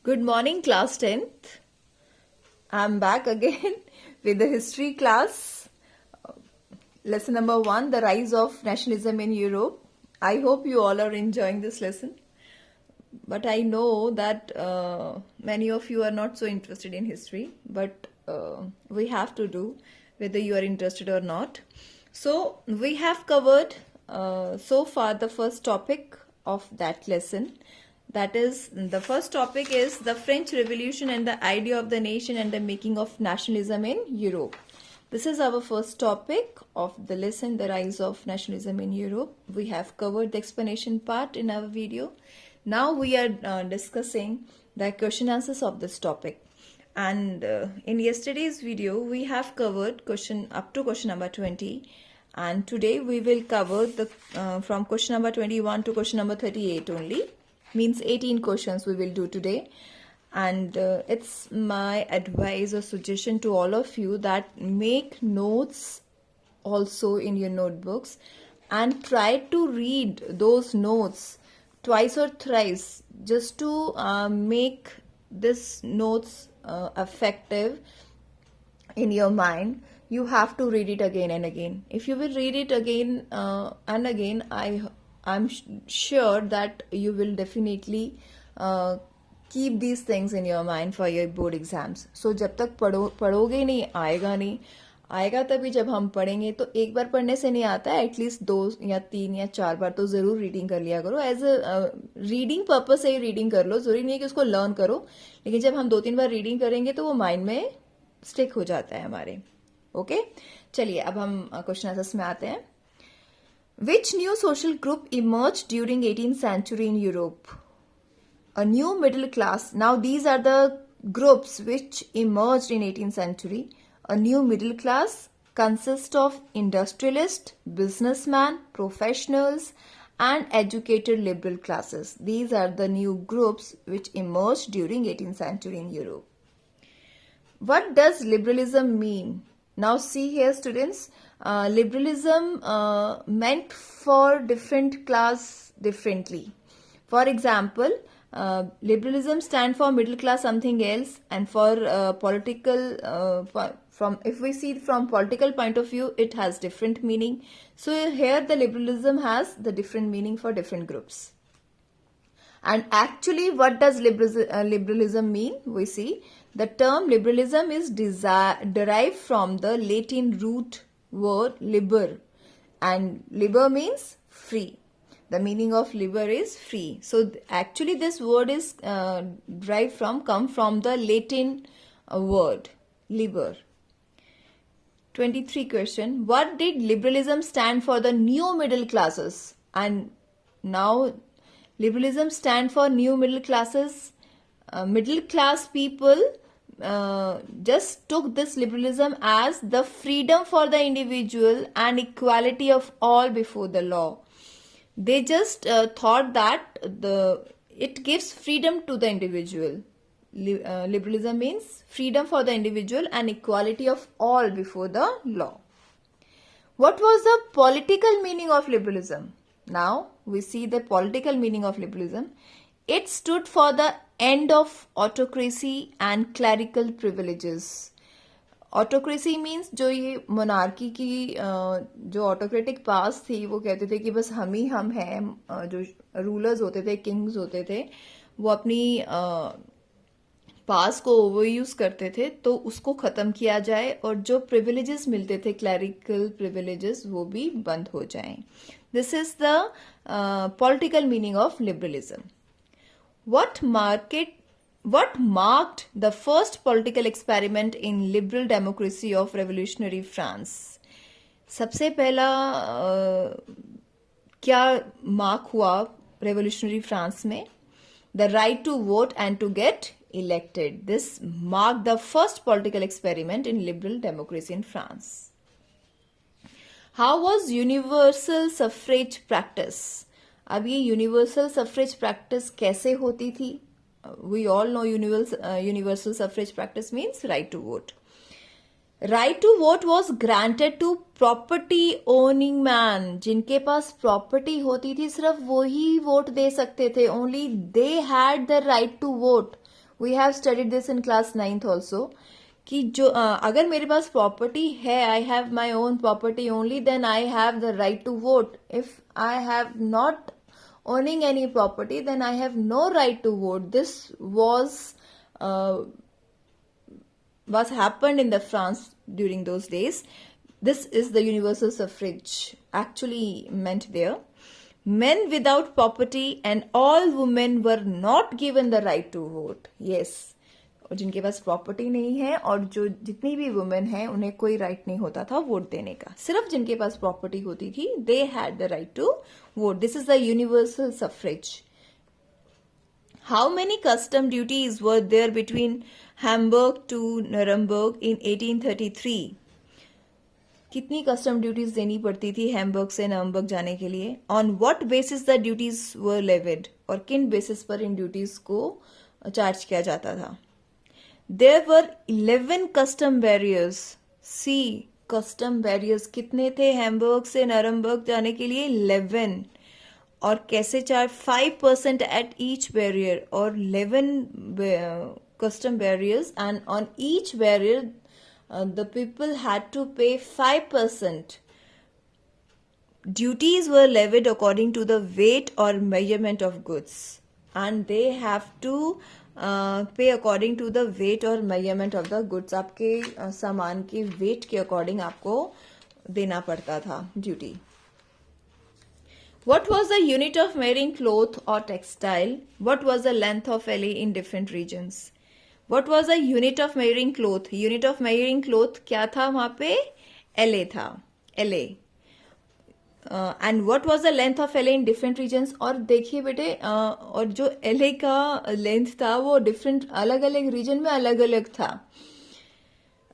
Good morning, class 10th. I'm back again with the history class. Lesson number 1, the rise of nationalism in Europe. I hope you all are enjoying this lesson. But I know that many of you are not so interested in history, but we have to do whether you are interested or not. So we have covered so far the first topic of that lesson. That is, the first topic is the French Revolution and the idea of the nation and the making of nationalism in Europe. This is our first topic of the lesson, the rise of nationalism in Europe. We have covered the explanation part in our video. Now we are discussing the question answers of this topic. And in yesterday's video, we have covered question up to question number 20. And today we will cover the from question number 21 to question number 38 only. Means 18 questions we will do today. And it's my advice or suggestion to all of you that make notes also in your notebooks and try to read those notes twice or thrice just to make this notes effective in your mind. You have to read it again and again. If you will read it again and again, I'm sure that you will definitely keep these things in your mind for your board exams. So जब तक पढ़ोगे नहीं आएगा तभी जब हम पढ़ेंगे तो एक बार पढ़ने से नहीं आता है, एटलीस्ट 2 या 3 या 4 बार तो ज़रूर रीडिंग कर लिया करो. एज अ रीडिंग पर्पस से ही रीडिंग कर लो, ज़रूरी नहीं है कि उसको लर्न करो, लेकिन जब हम 2-3 बार रीडिंग करेंगे तो वो माइंड में स्टिक हो जाता है हमारे. ओके, चलिए अब हम क्वेश्चन आंसर्स में आते हैं. Which new social group emerged during 18th century in Europe? A new middle class. Now these are the groups which emerged in 18th century. A new middle class consists of industrialists, businessmen, professionals, and educated liberal classes. These are the new groups which emerged during 18th century in Europe. What does liberalism mean? Now see here, students, liberalism meant for different class differently. For example, liberalism stand for middle class something else, and for political if we see from political point of view, it has different meaning. So here the liberalism has the different meaning for different groups. And actually, what does liberalism mean? We see the term liberalism is derived from the Latin root word liber, and liber means free. The meaning of liber is free. So actually, this word is come from the Latin word liber. 23 question. What did liberalism stand for the new middle classes? And now liberalism stand for new middle classes. Middle class people just took this liberalism as the freedom for the individual and equality of all before the law. They just thought that it gives freedom to the individual. Liberalism means freedom for the individual and equality of all before the law. What was the political meaning of liberalism? Now we see the political meaning of liberalism. It stood for the end of autocracy and clerical privileges. Autocracy means जो ये monarchy की जो autocratic पास थी, वो कहते थे कि बस हम हैं. जो रूलर्स होते थे, किंग्स होते थे, वो अपनी पास को ओवर यूज करते थे, तो उसको खत्म किया जाए और जो प्रिविलेजेस मिलते थे, क्लैरिकल प्रिविलेजेस, वो भी बंद हो जाएं. This is the political meaning of liberalism. What marked the first political experiment in liberal democracy of revolutionary France? सबसे पहला क्या मार्क हुआ revolutionary France में? The right to vote and to get elected. This marked the first political experiment in liberal democracy in France. How was universal suffrage practice? अब ये universal suffrage practice कैसे होती थी? We all know universal suffrage practice means right to vote. Right to vote was granted to property owning man. जिनके पास property होती थी, सिर्फ वो ही वोट दे सकते थे. Only they had the right to vote. We have studied this in class 9th also, कि जो अगर मेरे पास प्रॉपर्टी है, I have my own property only, then I have the right to vote. If I have not owning any property, then I have no right to vote. This was happened in the France during those days. This is the universal suffrage actually meant there. Men without property and all women were not given the right to vote. Yes, और जिनके पास property नहीं है और जो जितनी भी women है उन्हें कोई राइट नहीं होता था वोट देने का. सिर्फ जिनके पास प्रॉपर्टी होती थी, they had the right to vote. This is the universal suffrage. How many custom duties were there between Hamburg to Nuremberg in 1833? कितनी कस्टम ड्यूटीज देनी पड़ती थी हैम्बर्ग से नरमबर्ग जाने के लिए? On what basis the duties were levied? और किन बेसिस पर इन ड्यूटीज को चार्ज किया जाता था? There were 11 custom barriers. See, custom barriers कितने थे हैम्बर्ग से नरमबर्ग जाने के लिए? 11. और कैसे चार्ज? 5% at each barrier, और 11 custom barriers, and on each barrier the people had to pay 5%. Duties were levied according to the weight or measurement of goods, and they have to पे according to the wait और measurement of the goods. आपके सामान के wait के according आपको देना पड़ता था duty. What was the unit of measuring cloth और textile? What was the length of ell in different regions? What was the unit of measuring cloth? Unit of measuring cloth क्या था वहां पे? एले था, ell. And what was the length of ell in different regions? और देखिए बेटे, और जो एले का लेंथ था वो डिफरेंट अलग अलग रीजन में अलग अलग था.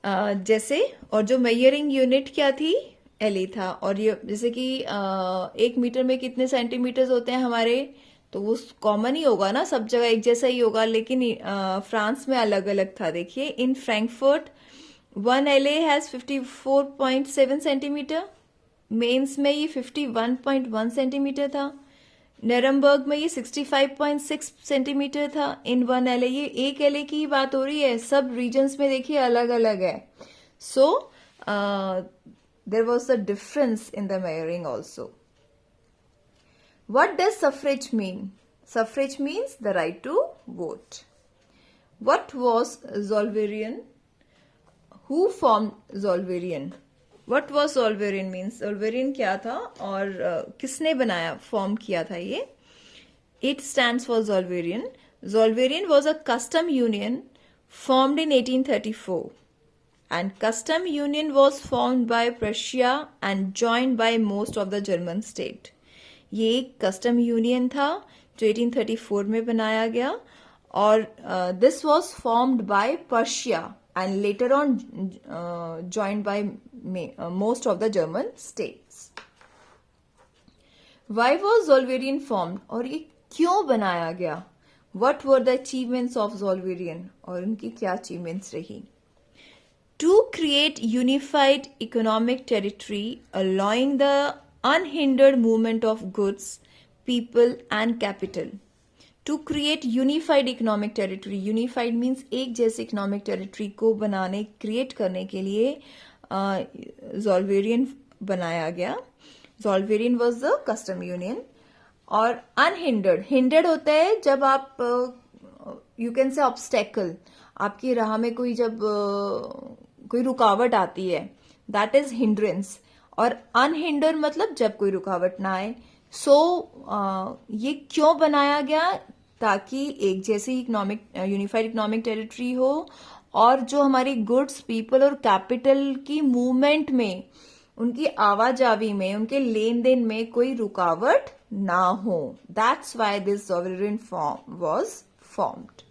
जैसे, और जो मेजरिंग यूनिट क्या थी? एले था. और ये जैसे कि 1 मीटर में कितने सेंटीमीटर्स होते हैं हमारे, तो वो कॉमन ही होगा ना, सब जगह एक जैसा ही होगा, लेकिन फ्रांस में अलग अलग था. देखिए, इन फ्रैंकफर्ट 1 एले हैज 54.7 सेंटीमीटर. मेंस में ये 51.1 सेंटीमीटर था. नरमबर्ग में ये 65.6 सेंटीमीटर था इन 1 एले. ये एक एले की ही बात हो रही है, सब रीजन्स में देखिए अलग अलग है. So there was a difference in the measuring also. What does suffrage mean? Suffrage means the right to vote. What was Zollverein? Who form Zollverein? What was Zollverein means? Zollverein क्या था और किसने बनाया, फॉर्म किया था ये? It stands for Zollverein. Zollverein was a custom union formed in 1834, and custom union was formed by Prussia and joined by most of the German state. ये एक custom union था जो 1834 में बनाया गया, और this was formed by Prussia and later on joined by most of the German states. Why was Zollverein formed? और ये क्यों बनाया गया? What were the achievements of Zollverein? और उनकी क्या achievements रही? To create unified economic territory allowing the unhindered movement of goods, people and capital. To create unified economic territory. Unified means एक जैसे इकोनॉमिक टेरिटरी को बनाने, क्रिएट करने के लिए ज़ोल्वेरियन बनाया गया. ज़ोल्वेरियन वाज द कस्टम यूनियन. और अनहिंडर्ड, हिंडर्ड होता है जब आप, यू कैन से ऑब्स्टेकल, आपकी राह में कोई जब कोई रुकावट आती है, दैट इज हिंड्रेंस. और अनहिंडर मतलब जब कोई रुकावट ना आए. सो ये क्यों बनाया गया? ताकि एक जैसी इकोनॉमिक, यूनिफाइड इकोनॉमिक टेरिटरी हो, और जो हमारी गुड्स, पीपल और कैपिटल की मूवमेंट में, उनकी आवाजावी में, उनके लेन देन में कोई रुकावट ना हो. That's why this sovereign form was formed.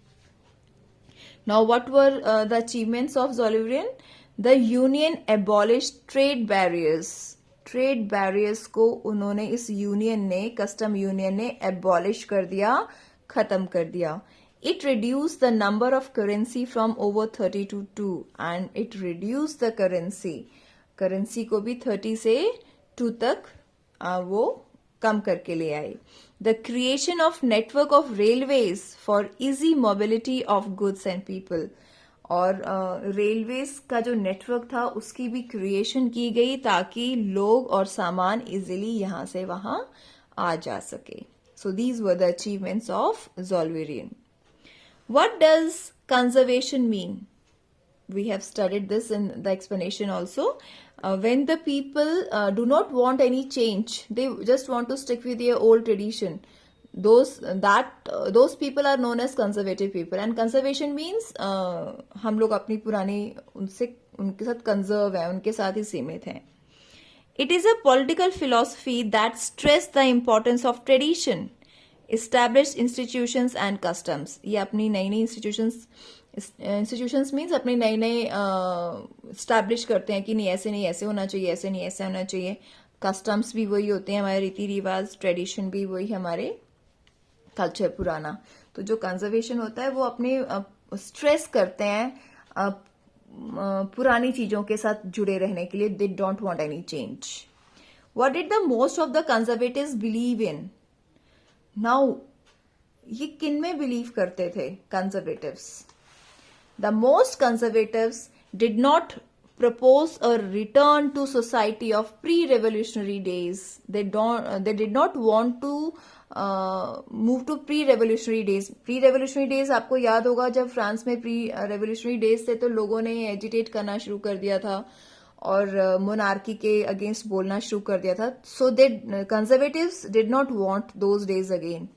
Now what were the achievements of Zollverein? The union abolished trade barriers. Trade barriers को उन्होंने, इस यूनियन ने, कस्टम यूनियन ने एबॉलिश कर दिया, खत्म कर दिया. It reduce the number of currency from over 30 to 2, and it reduce the currency. Currency को भी 30 से 2 तक वो कम करके ले आई. the creation of network of railways for easy mobility of goods and people. और रेलवेज का जो नेटवर्क था उसकी भी क्रिएशन की गई ताकि लोग और सामान इजीली यहाँ से वहाँ आ जा सके. So these were the achievements of Zollverein. What does conservation mean? We have studied this in the explanation also. When the people do not want any change, they just want to stick with their old tradition. Those people are known as conservative people. And conservation means हम लोग अपनी पुरानी उनके साथ conserve है, उनके साथ ही सीमित हैं. It is a political philosophy that stress the importance of tradition, established institutions and customs. ये अपनी नई नई institutions means अपनी नई नई establish करते हैं कि नहीं ऐसे नहीं ऐसे होना चाहिए, ऐसे नहीं ऐसे होना चाहिए. customs भी वही होते हैं हमारे रीति रिवाज, ट्रेडिशन भी वही हमारे कल्चर पुराना. तो जो कंजर्वेशन होता है वो अपने स्ट्रेस करते हैं पुरानी चीजों के साथ जुड़े रहने के लिए. They don't want any change. What did the most of the conservatives believe in? Now ये किन में बिलीव करते थे conservatives? The most conservatives did not propose a return to society of pre-revolutionary days. They did not want to move to pre-revolutionary days. Pre-revolutionary days आपको याद होगा जब France में pre-revolutionary days थे तो लोगों ने एजिटेट करना शुरू कर दिया था और मोनार्की के अगेंस्ट बोलना शुरू कर दिया था. So they conservatives did not want those days again.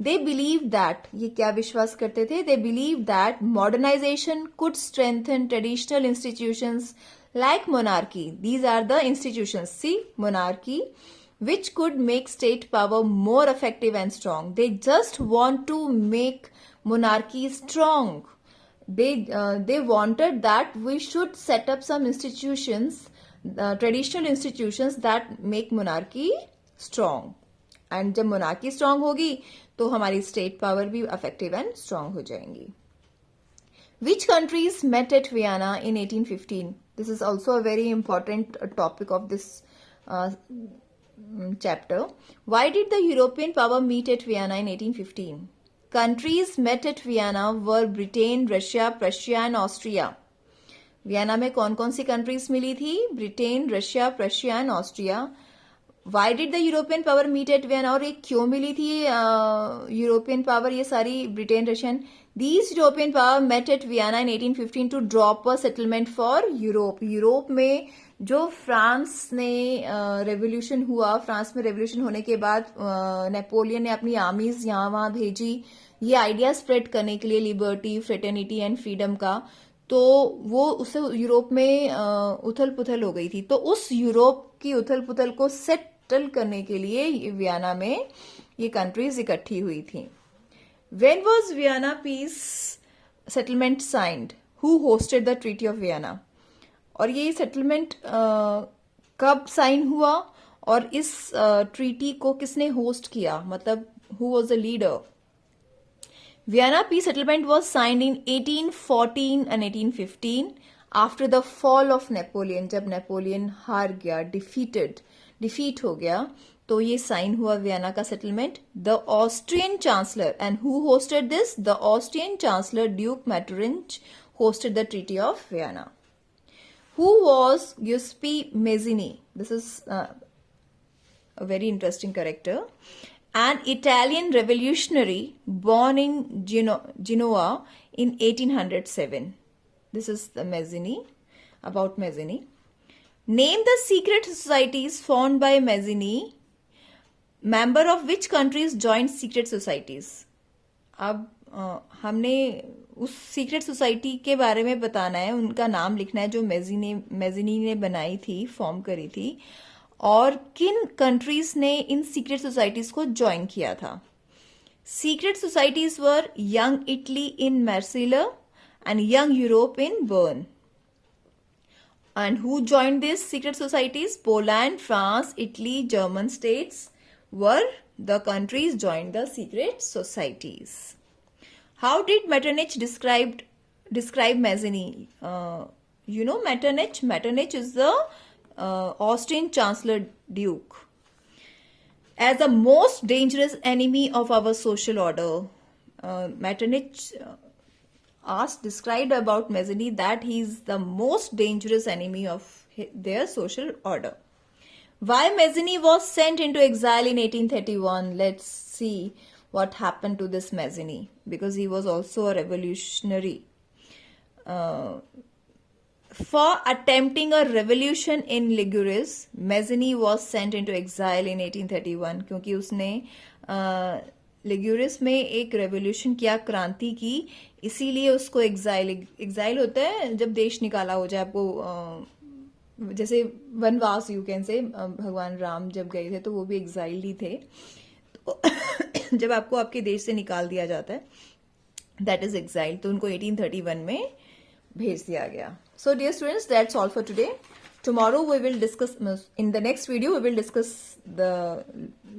They believed that, ये क्या विश्वास करते थे? They believed that modernization could strengthen traditional institutions like monarchy. These are the institutions. See, monarchy, which could make state power more effective and strong. They just want to make monarchy strong. They wanted that we should set up some institutions, traditional institutions that make monarchy strong. And जब monarchy strong होगी तो हमारी state power भी effective and strong हो जाएंगी. Which countries met at Vienna in 1815? This is also a very important topic of this chapter. Why did the European power meet at Vienna in 1815? Countries met at Vienna were Britain, Russia, Prussia and Austria. Vienna में कौन कौन सी countries मिली थी? Britain, Russia, Prussia and Austria. Why did the European power meet at Vienna? और ये क्यों मिली थी यूरोपियन पावर? ये सारी Britain, Russian. These European power met at Vienna in 1815 to drop a settlement for Europe. Europe में जो France ने रेवोल्यूशन हुआ, फ्रांस में रेवोल्यूशन होने के बाद नेपोलियन ने अपनी आर्मीज यहाँ वहां भेजी ये आइडिया स्प्रेड करने के लिए लिबर्टी, फ्रेटर्निटी एंड फ्रीडम का. तो वो उससे यूरोप में उथल पुथल हो गई थी. तो उस यूरोप की उथल पुथल को सेटल करने के लिए वियना में ये कंट्रीज इकट्ठी हुई थी. When was Vienna peace settlement signed? Who hosted the treaty of Vienna? और ये सेटलमेंट कब साइन हुआ और इस ट्रीटी को किसने होस्ट किया? मतलब who was the leader? Vienna peace settlement was signed in 1814 and 1815 after the fall of Napoleon. जब नेपोलियन हार गया, डिफीट हो गया, तो ये साइन हुआ वियना का settlement. The Austrian chancellor, and who hosted this? The Austrian chancellor duke Metternich hosted the treaty of Vienna. Who was Giuseppe Mazzini? This is a very interesting character. An Italian revolutionary born in Genoa in 1807. This is the Mazzini, about Mazzini. Name the secret societies formed by Mazzini. Member of which countries joined secret societies? अब हमने उस secret society के बारे में बताना है, उनका नाम लिखना है जो मेज़िनी ने बनाई थी, फॉर्म करी थी, और किन कंट्रीज ने इन सीक्रेट सोसाइटीज को ज्वाइन किया था. Secret societies were young Italy in Marseille and young Europe in Bern. And who joined this secret societies? Poland, France, Italy, German states were the countries joined the secret societies. How did Metternich describe Mazzini? You know Metternich? Metternich is the Austrian Chancellor Duke. as the most dangerous enemy of our social order. Metternich described about Mazzini that he is the most dangerous enemy of their social order. Why Mazzini was sent into exile in 1831? Let's see what happened to this Mazzini, because he was also a revolutionary. For attempting a revolution in Liguries, Mazzini was sent into exile in 1831 क्योंकि उसने लिगुरिस में एक revolution किया, क्रांति की, इसीलिए उसको exile होता है जब देश निकाला हो जाए आपको, जैसे वनवास यू कैन से, भगवान राम जब गए थे तो वो भी एग्जाइल ही थे, तो जब आपको आपके देश से निकाल दिया जाता है दैट इज एग्जाइल, तो उनको 1831 में भेज दिया गया. So dear students, that's all for today. Tomorrow we will discuss, in the next video we will discuss the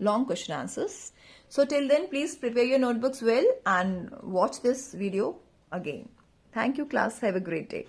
long question answers. So till then, please prepare your notebooks well and watch this video again. Thank you class. Have a great day.